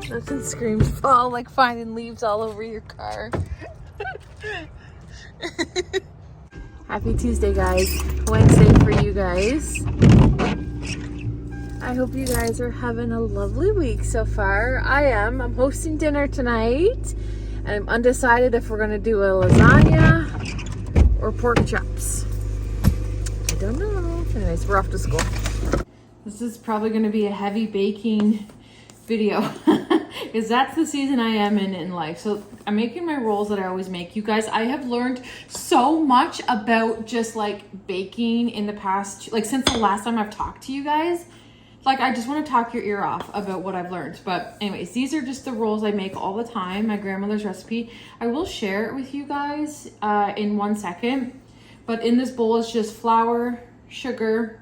Nothing screams fall like finding leaves all over your car. Happy Tuesday, guys. Wednesday for you guys. I hope you guys are having a lovely week so far. I am. I'm hosting dinner tonight. And I'm undecided if we're going to do a lasagna or pork chops. I don't know. Anyways, we're off to school. This is probably going to be a heavy baking video. Because that's the season I am in life. So I'm making my rolls that I always make. You guys, I have learned so much about just like baking in the past, like since the last time I've talked to you guys. Like I just want to talk your ear off about what I've learned. But anyways, these are just the rolls I make all the time. My grandmother's recipe. I will share it with you guys in 1 second. But in this bowl is just flour, sugar,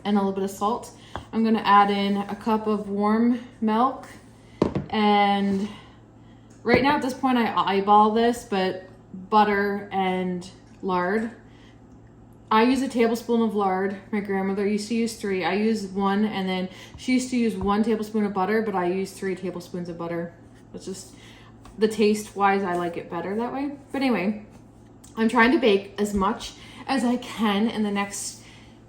and a little bit of salt. I'm going to add in a cup of warm milk. And right now at this point I eyeball this, but butter and lard. I use a tablespoon of lard. My grandmother used to use 3. I use 1, and then she used to use 1 tablespoon of butter, but I use 3 tablespoons of butter. It's just the taste wise, I like it better that way. But anyway, I'm trying to bake as much as I can in the next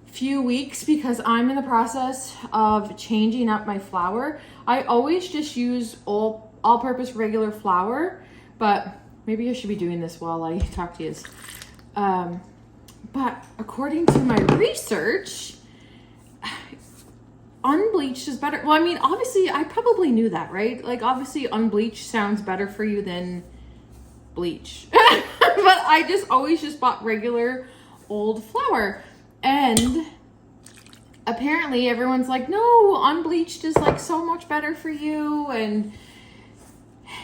few weeks because I'm in the process of changing up my flour. I always just use all-purpose regular flour, but maybe I should be doing this while I talk to you. But according to my research, unbleached is better. Well, I mean, obviously, I probably knew that, right? Like, obviously, unbleached sounds better for you than bleach. But I just always just bought regular old flour. And apparently everyone's like, no, unbleached is like so much better for you and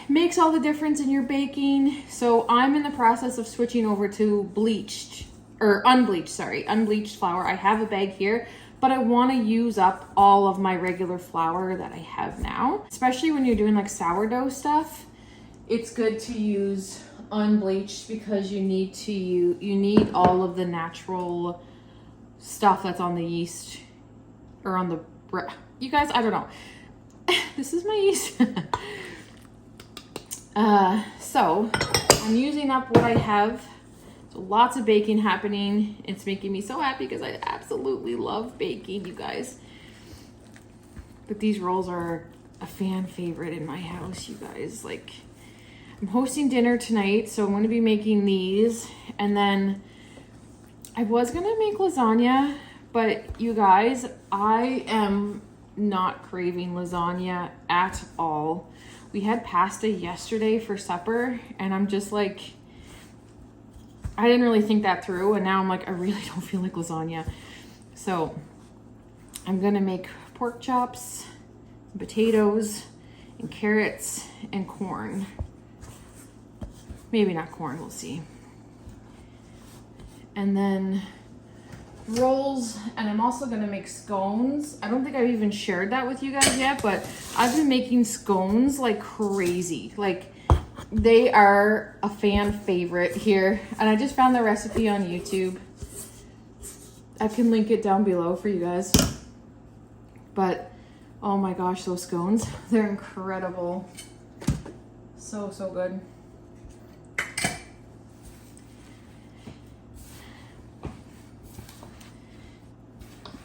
makes all the difference in your baking. So I'm in the process of switching over to unbleached flour. I have a bag here, but I want to use up all of my regular flour that I have now. Especially when you're doing like sourdough stuff, it's good to use unbleached because you need all of the natural stuff that's on the yeast or on the bread. You guys, I don't know. This is my yeast. So I'm using up what I have. So lots of baking happening. It's making me so happy because I absolutely love baking, you guys. But these rolls are a fan favorite in my house, you guys. Like, I'm hosting dinner tonight, so I'm going to be making these. And then I was going to make lasagna, but you guys, I am not craving lasagna at all. We had pasta yesterday for supper, and I'm just like, I didn't really think that through, and now I'm like, I really don't feel like lasagna. So I'm going to make pork chops, potatoes, and carrots, and corn. Maybe not corn, we'll see. And then rolls, and I'm also gonna make scones. I don't think I've even shared that with you guys yet, but I've been making scones like crazy. Like, they are a fan favorite here, and I just found the recipe on YouTube. I can link it down below for you guys. But oh my gosh, those scones, they're incredible. So good.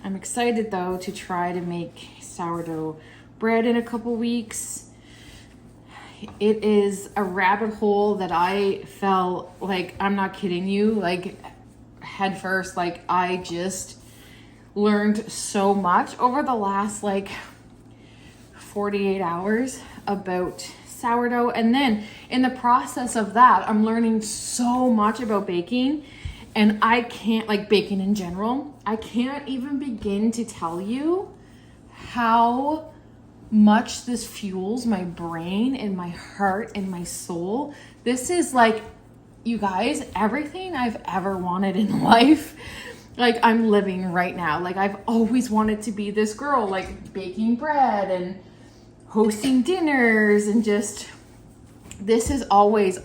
I'm excited though to try to make sourdough bread in a couple weeks. It is a rabbit hole that I fell, like, I'm not kidding you, like head first. Like, I just learned so much over the last like 48 hours about sourdough. And then in the process of that, I'm learning so much about baking. And I can't, like, baking in general, I can't even begin to tell you how much this fuels my brain and my heart and my soul. This is like, you guys, everything I've ever wanted in life, like, I'm living right now. Like, I've always wanted to be this girl, like, baking bread and hosting dinners, and just, this has always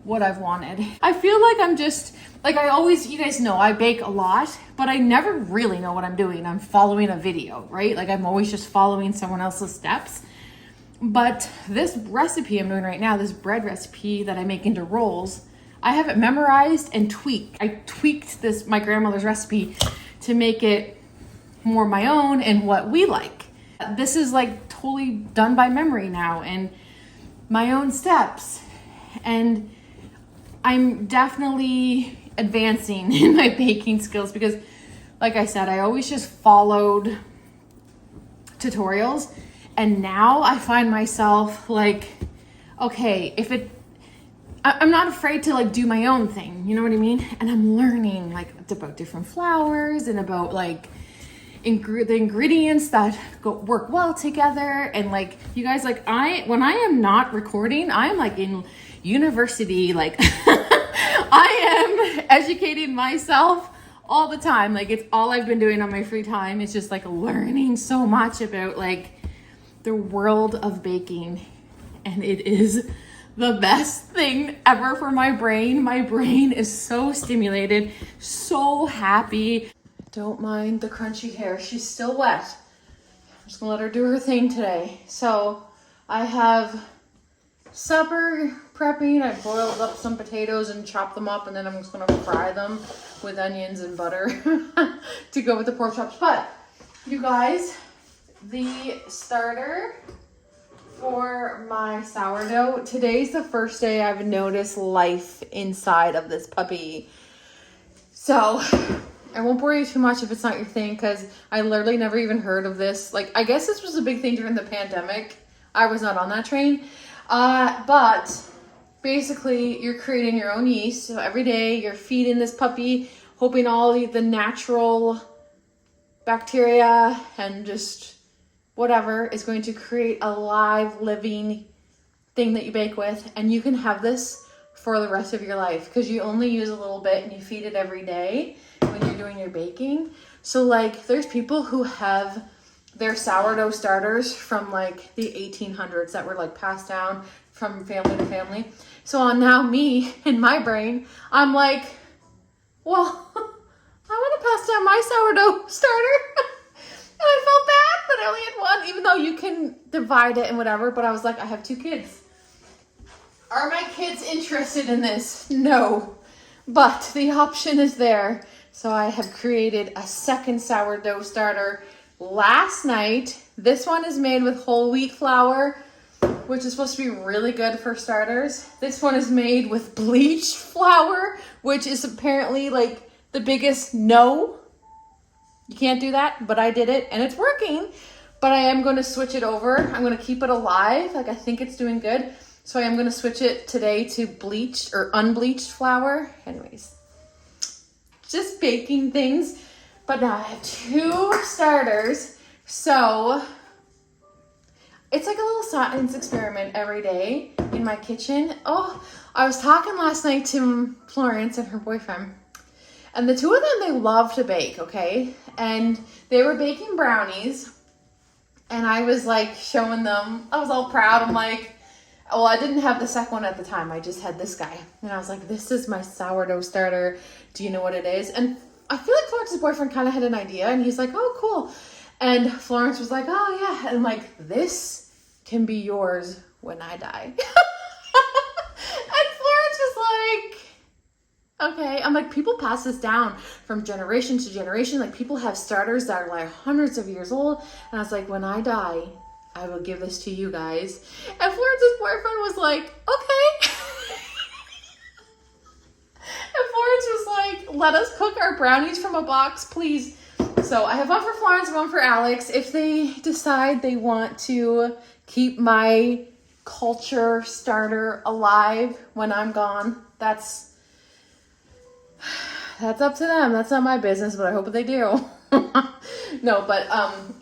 what I've wanted. I feel like I'm just, like I always, you guys know I bake a lot, but I never really know what I'm doing. I'm following a video, right? Like I'm always just following someone else's steps. But this recipe I'm doing right now, this bread recipe that I make into rolls, I have it memorized and tweaked. I tweaked this, my grandmother's recipe, to make it more my own and what we like. This is like totally done by memory now and my own steps. And I'm definitely advancing in my baking skills because, like I said, I always just followed tutorials. And now I find myself like, okay, I'm not afraid to like do my own thing, you know what I mean? And I'm learning like about different flours and about like the ingredients that work well together. And like, you guys, like when I am not recording, I am like in university, like I am educating myself all the time. Like it's all I've been doing on my free time. It's just like learning so much about like the world of baking, and it is the best thing ever for my brain. My brain is so stimulated, so happy. Don't mind the crunchy hair. She's still wet. I'm just gonna let her do her thing today. So I have supper prepping. I boiled up some potatoes and chopped them up, and then I'm just gonna fry them with onions and butter to go with the pork chops. But you guys, the starter for my sourdough, today's the first day I've noticed life inside of this puppy. So I won't bore you too much if it's not your thing, because I literally never even heard of this. Like, I guess this was a big thing during the pandemic. I was not on that train. But basically you're creating your own yeast. So every day you're feeding this puppy, hoping all the natural bacteria and just whatever is going to create a live, living thing that you bake with. And you can have this for the rest of your life because you only use a little bit and you feed it every day when you're doing your baking. So like there's people who have their sourdough starters from like the 1800s that were like passed down from family to family. So now me, in my brain, I'm like, well, I want to pass down my sourdough starter. And I felt bad that I only had one, even though you can divide it and whatever. But I was like, I have 2 kids. Are my kids interested in this? No. But the option is there. So I have created a second sourdough starter last night. This one is made with whole wheat flour, which is supposed to be really good for starters. This one is made with bleached flour, which is apparently like the biggest no. You can't do that, but I did it and it's working. But I am going to switch it over. I'm going to keep it alive. Like I think it's doing good. So I am going to switch it today to bleached or unbleached flour. Anyways, just baking things. But now I have 2 starters. So it's like a little science experiment every day in my kitchen. Oh, I was talking last night to Florence and her boyfriend. And the 2 of them, they love to bake, okay? And they were baking brownies. And I was like showing them. I was all proud. I'm like, well, I didn't have the second one at the time. I just had this guy. And I was like, this is my sourdough starter. Do you know what it is? And I feel like Florence's boyfriend kind of had an idea. And he's like, oh, cool. And Florence was like, oh, yeah. And I'm like, this can be yours when I die. And Florence was like, okay. I'm like, people pass this down from generation to generation. Like people have starters that are like hundreds of years old. And I was like, when I die, I will give this to you guys. And Florence's boyfriend was like, okay. And Florence was like, let us cook our brownies from a box, please. So I have one for Florence, one for Alex. If they decide they want to keep my culture starter alive when I'm gone, that's up to them. That's not my business, but I hope they do. No, but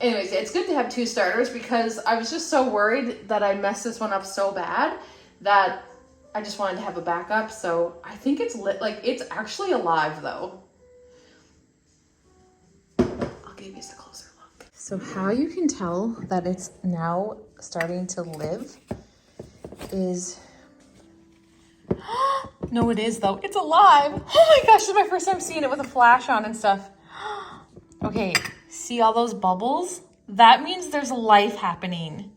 anyways, it's good to have 2 starters because I was just so worried that I messed this one up so bad that I just wanted to have a backup. So I think it's lit. Like it's actually alive though. I'll give you a closer look. So how you can tell that it's now starting to live is No, it is though. It's alive. Oh my gosh, this is my first time seeing it with a flash on and stuff. Okay, see all those bubbles? That means there's life happening.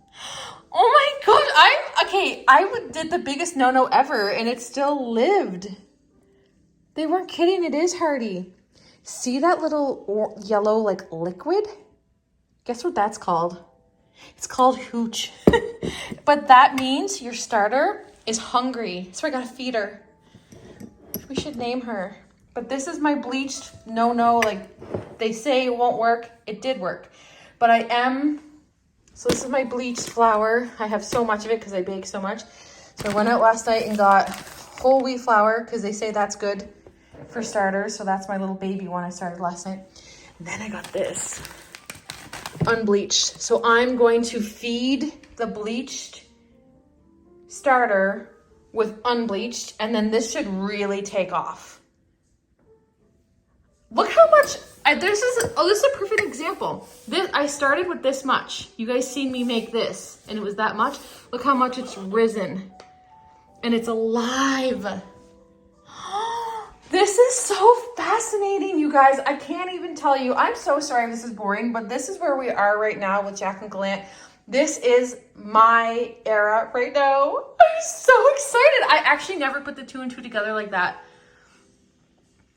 Oh my gosh, I did the biggest no-no ever and it still lived. They weren't kidding, it is hardy. See that little yellow like liquid? Guess what that's called? It's called hooch. But that means your starter is hungry. So I gotta feed her. We should name her. But this is my bleached no-no. Like they say it won't work. It did work. But so this is my bleached flour. I have so much of it because I bake so much. So I went out last night and got whole wheat flour because they say that's good for starters. So that's my little baby one I started last night. And then I got this unbleached. So I'm going to feed the bleached starter with unbleached, and then this should really take off. Look how much, this is a perfect example. I started with this much. You guys seen me make this, and it was that much. Look how much it's risen, and it's alive. This is so fascinating, you guys. I can't even tell you. I'm so sorry if this is boring, but this is where we are right now with Jaclyn Gallant. This is my era right now. I'm so excited. I actually never put the 2 and 2 together like that.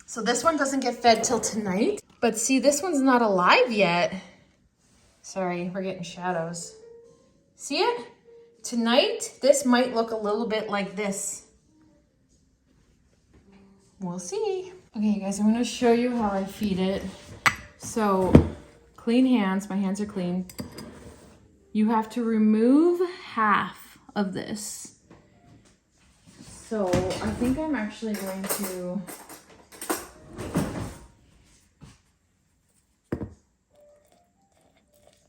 So this one doesn't get fed till tonight. But see, this one's not alive yet. Sorry, we're getting shadows. See it? Tonight, this might look a little bit like this. We'll see. Okay, you guys, I'm gonna show you how I feed it. So, clean hands. My hands are clean. You have to remove half of this. So I think I'm actually going to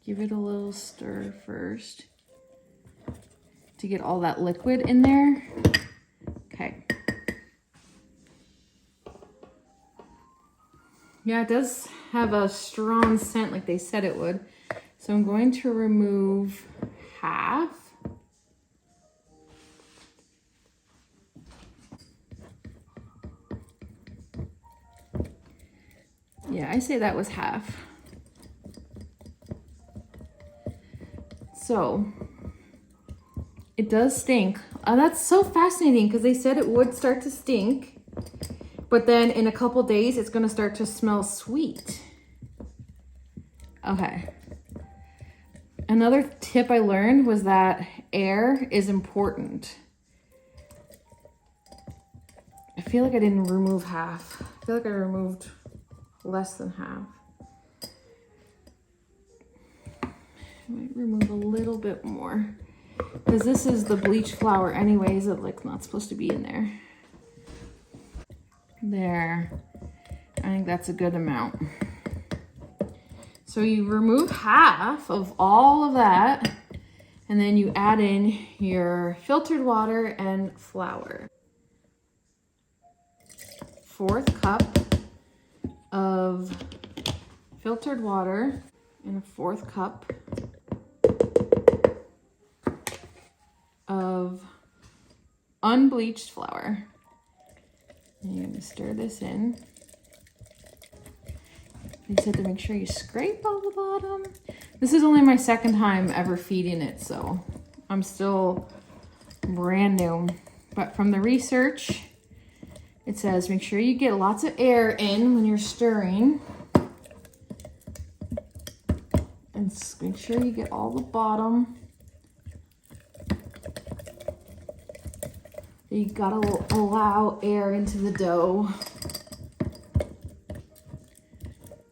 give it a little stir first to get all that liquid in there. Okay. Yeah, it does have a strong scent like they said it would. So I'm going to remove half. Yeah, I say that was half. So it does stink. Oh, that's so fascinating because they said it would start to stink, but then in a couple days it's going to start to smell sweet. Okay. Another tip I learned was that air is important. I feel like I didn't remove half. I feel like I removed less than half. I might remove a little bit more because this is the bleached flour anyways. It's like not supposed to be in there. There. I think that's a good amount. So you remove half of all of that, and then you add in your filtered water and flour. 1/4 cup of filtered water and a 1/4 cup of unbleached flour. And you're gonna stir this in. You said to make sure you scrape all the bottom. This is only my second time ever feeding it, so I'm still brand new. But from the research, it says make sure you get lots of air in when you're stirring. And make sure you get all the bottom. You gotta allow air into the dough.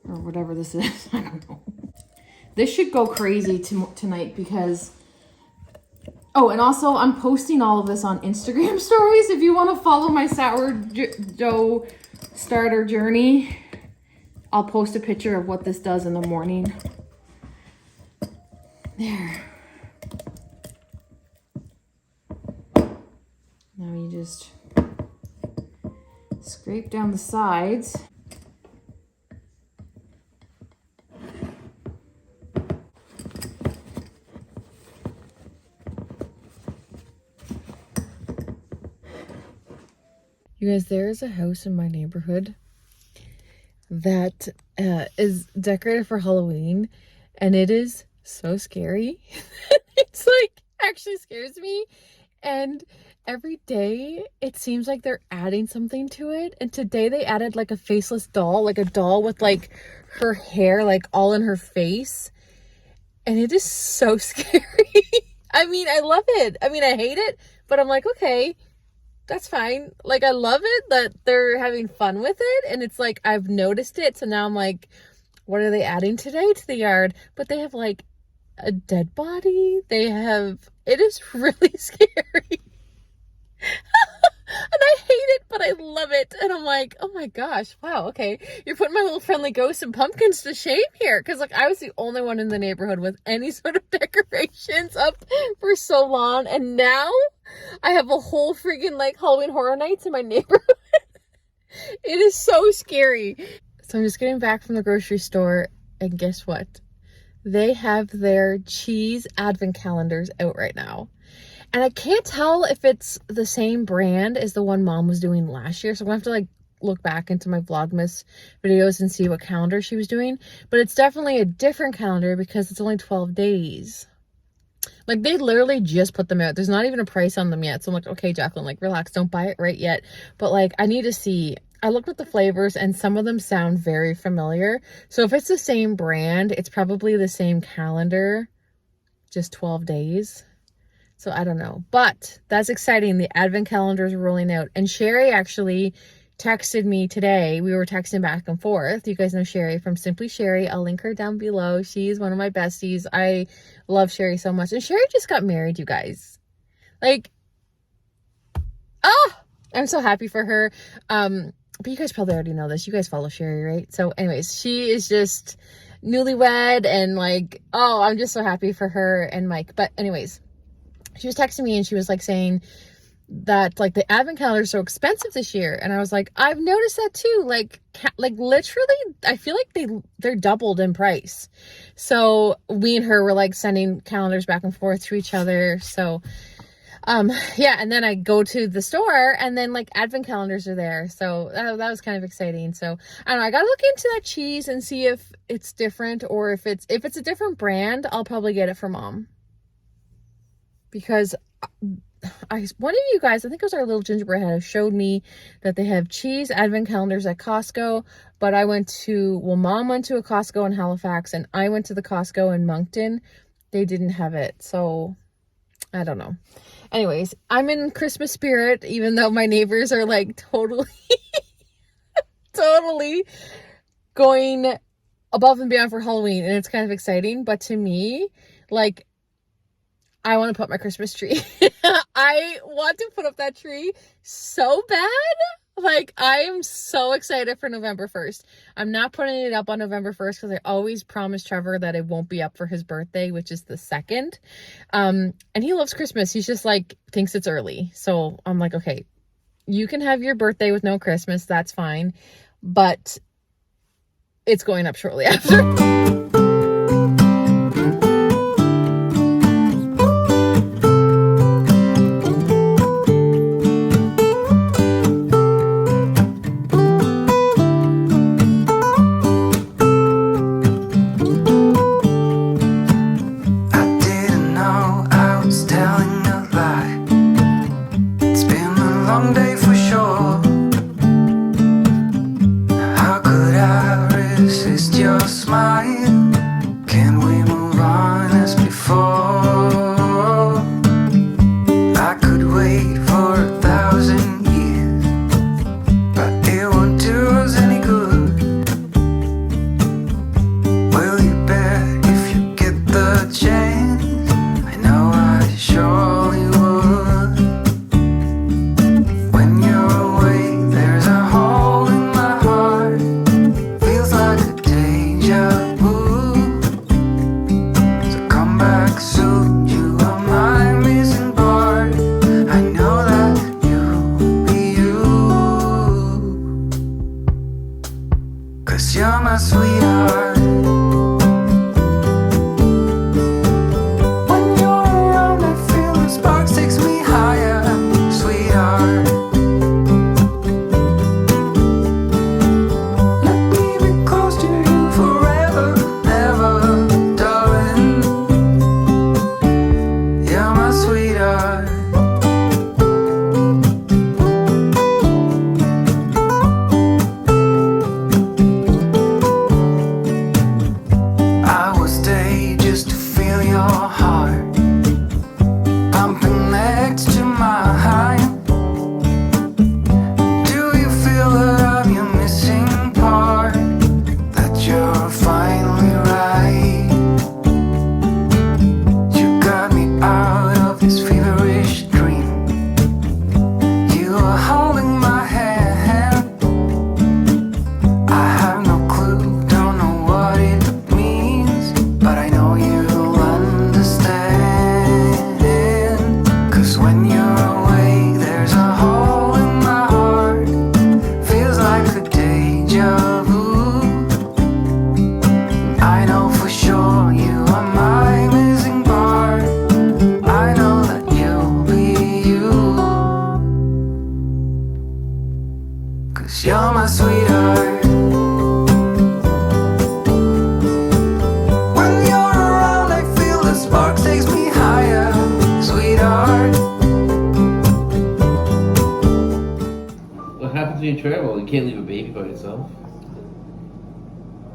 Or whatever this is, I don't know. This should go crazy tonight because, oh, and also I'm posting all of this on Instagram stories. If you want to follow my sourdough starter journey, I'll post a picture of what this does in the morning. There. Now you just scrape down the sides. You guys, there is a house in my neighborhood that is decorated for Halloween, and it is so scary. It's like actually scares me, and every day it seems like they're adding something to it. And today they added like a faceless doll, like a doll with like her hair like all in her face, and it is so scary. I mean, I love it. I mean, I hate it, but I'm like, okay, that's fine. Like, I love it that they're having fun with it. And it's like, I've noticed it. So now I'm like, what are they adding today to the yard? But they have like a dead body. It is really scary. And I hate it, but I love it. And I'm like, oh my gosh, wow, okay. You're putting my little friendly ghosts and pumpkins to shame here. Because like I was the only one in the neighborhood with any sort of decorations up for so long. And now I have a whole freaking like Halloween Horror Nights in my neighborhood. It is so scary. So I'm just getting back from the grocery store, and guess what? They have their cheese advent calendars out right now. And I can't tell if it's the same brand as the one Mom was doing last year. So I'm going to have to like look back into my Vlogmas videos and see what calendar she was doing. But it's definitely a different calendar because it's only 12 days. Like they literally just put them out. There's not even a price on them yet. So I'm like, okay, Jaclyn, like relax, don't buy it right yet. But like I need to see. I looked at the flavors and some of them sound very familiar. So if it's the same brand, it's probably the same calendar, just 12 days. So I don't know, but that's exciting. The advent calendar is rolling out, and Sherry actually texted me today. We were texting back and forth. You guys know Sherry from SimplySherry. I'll link her down below. She's one of my besties. I love Sherry so much. And Sherry just got married, you guys. Like, I'm so happy for her. But you guys probably already know this. You guys follow Sherry, right? So anyways, she is just newlywed, and like, oh, I'm just so happy for her and Mike. But anyways, she was texting me and she was like saying that like the advent calendar is so expensive this year. And I was like, I've noticed that too. Like literally, I feel like they're doubled in price. So we and her were like sending calendars back and forth to each other. So yeah, and then I go to the store and then like advent calendars are there. So that was kind of exciting. So I don't know, I gotta look into that cheese and see if it's different, or if it's a different brand, I'll probably get it for Mom. Because one of you guys, I think it was our little gingerbread head, showed me that they have cheese advent calendars at Costco. But Mom went to a Costco in Halifax and I went to the Costco in Moncton. They didn't have it. So I don't know. Anyways, I'm in Christmas spirit, even though my neighbors are like totally going above and beyond for Halloween. And it's kind of exciting. But to me, like, I want to put my Christmas tree. I want to put up that tree so bad. Like, I am so excited for November 1st. I'm not putting it up on November 1st because I always promise Trevor that it won't be up for his birthday, which is the 2nd. And he loves Christmas. He's just like, thinks it's early. So I'm like, okay, you can have your birthday with no Christmas. That's fine. But it's going up shortly after. can't leave a baby by itself.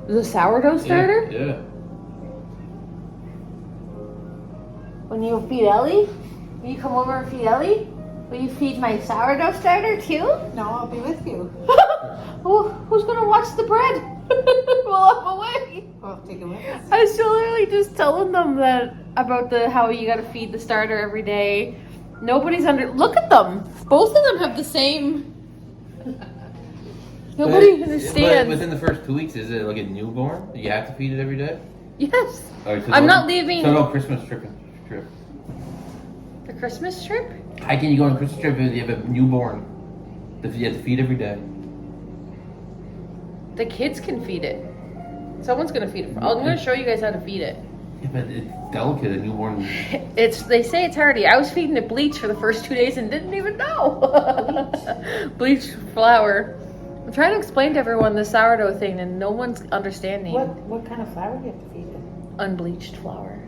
The sourdough starter? Yeah. When you feed Ellie? When you come over and feed Ellie? Will you feed my sourdough starter too? No, I'll be with you. Who's gonna watch the bread while I'm away? I'll take it with us. I was literally just telling them that about how you gotta feed the starter every day. Nobody's look at them. Both of them have the same. Nobody understands. But within the first 2 weeks, is it like a newborn? You have to feed it every day? Yes. Right, so I'm not leaving. So no Christmas trip. The Christmas trip? How can you go on a Christmas trip if you have a newborn? You have to feed every day. The kids can feed it. Someone's gonna feed it. I'm gonna show you guys how to feed it. Yeah, but it's delicate, a newborn. They say it's hardy. I was feeding it bleach for the first 2 days and didn't even know. Bleach flour. I'm trying to explain to everyone the sourdough thing and no one's understanding. What kind of flour do you have to feed it? Unbleached flour.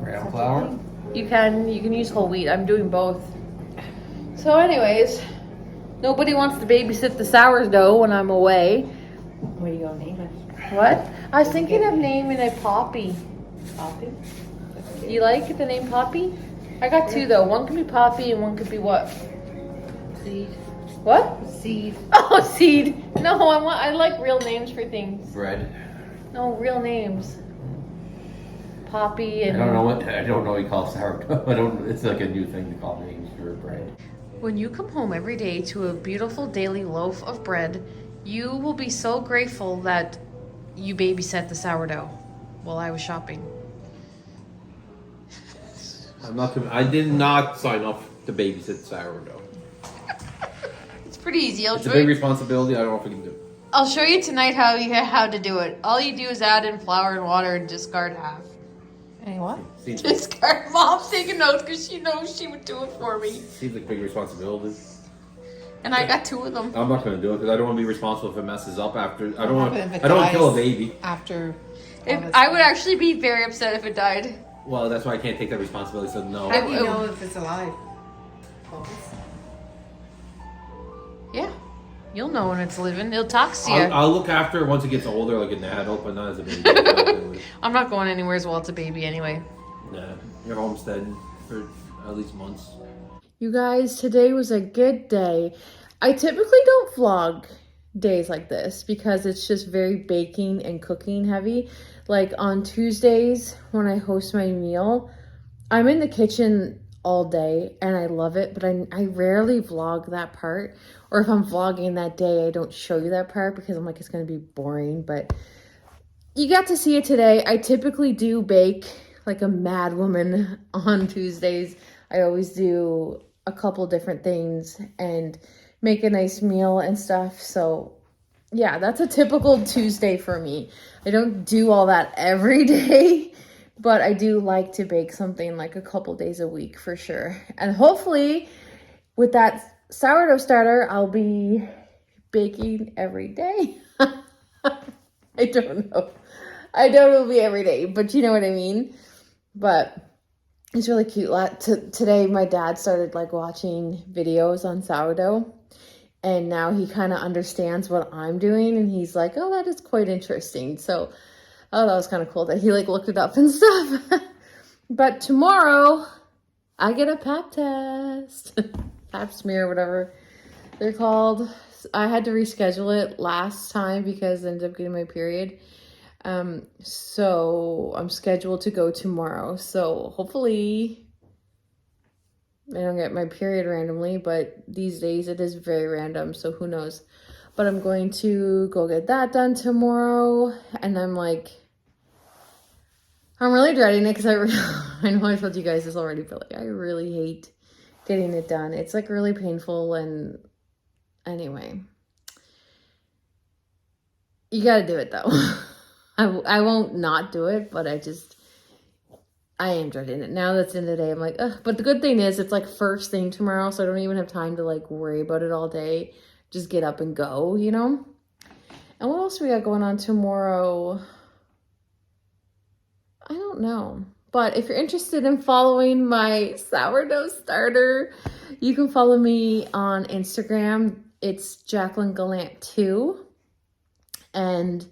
Brown flour? You can use whole wheat. I'm doing both. So anyways, nobody wants to babysit the sourdough when I'm away. What are you gonna name it? What? I was thinking of naming it Poppy. Poppy? You like the name Poppy? I got two though. One could be Poppy and one could be what? Seed. What? Seed. Oh, Seed. No, I like real names for things. Bread. No, real names. Poppy and... I don't know what you call sourdough. It's like a new thing to call names for bread. When you come home every day to a beautiful daily loaf of bread, you will be so grateful that you babysat the sourdough while I was shopping. I did not sign up to babysit sourdough. It's pretty easy. It's a big responsibility. I don't know if I can do it. I'll show you tonight how to do it. All you do is add in flour and water and discard half. Any what? Discard. Mom's taking notes because she knows she would do it for me. Seems like a big responsibility. And I got two of them. I'm not going to do it because I don't want to be responsible if it messes up after. I don't want to to kill a baby. After. I would actually be very upset if it died. Well, that's why I can't take that responsibility. So no. How do you know if it's alive? Yeah. You'll know when it's living. It'll talk to you. I'll look after it once it gets older, like an adult, but not as a baby. I'm not going anywhere while it's a baby anyway. Nah, you're homesteading for at least months. You guys, today was a good day. I typically don't vlog days like this because it's just very baking and cooking heavy. Like on Tuesdays when I host my meal, I'm in the kitchen all day and I love it, but I rarely vlog that part. Or if I'm vlogging that day, I don't show you that part because I'm like, it's going to be boring. But you got to see it today. I typically do bake like a mad woman on Tuesdays. I always do a couple different things and make a nice meal and stuff. So yeah, that's a typical Tuesday for me. I don't do all that every day, but I do like to bake something like a couple days a week for sure. And hopefully with that sourdough starter, I'll be baking every day. I don't know. I don't know if it'll be every day, but you know what I mean? But it's really cute. Today, my dad started like watching videos on sourdough, and now he kind of understands what I'm doing, and he's like, oh, that is quite interesting. So, oh, that was kind of cool that he like looked it up and stuff. But tomorrow, I get a pap test. Pap smear, whatever they're called. I had to reschedule it last time because I ended up getting my period. So I'm scheduled to go tomorrow. So hopefully I don't get my period randomly, but these days it is very random. So who knows? But I'm going to go get that done tomorrow. And I'm really dreading it because I know I told you guys this already, but like, I really hate getting it done. It's like really painful. And anyway, you got to do it though. I won't not do it, but I am dreading it. Now that's the end of the day, I'm like, ugh. But the good thing is it's like first thing tomorrow, so I don't even have time to like worry about it all day. Just get up and go, you know? And what else we got going on tomorrow? I don't know. But if you're interested in following my sourdough starter, you can follow me on Instagram. it's Jaclyn Gallant 2. And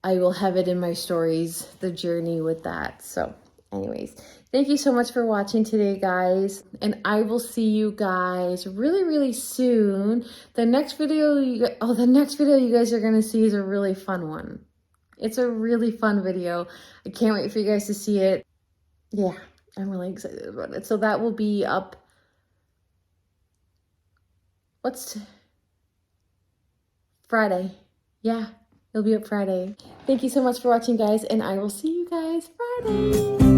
I will have it in my stories, the journey with that. So anyways, thank you so much for watching today, guys. And I will see you guys really, really soon. The next video you guys are going to see is a really fun one. It's a really fun video. I can't wait for you guys to see it. Yeah, I'm really excited about it. So that will be up. Friday. Yeah, it'll be up Friday. Thank you so much for watching, guys, and I will see you guys Friday.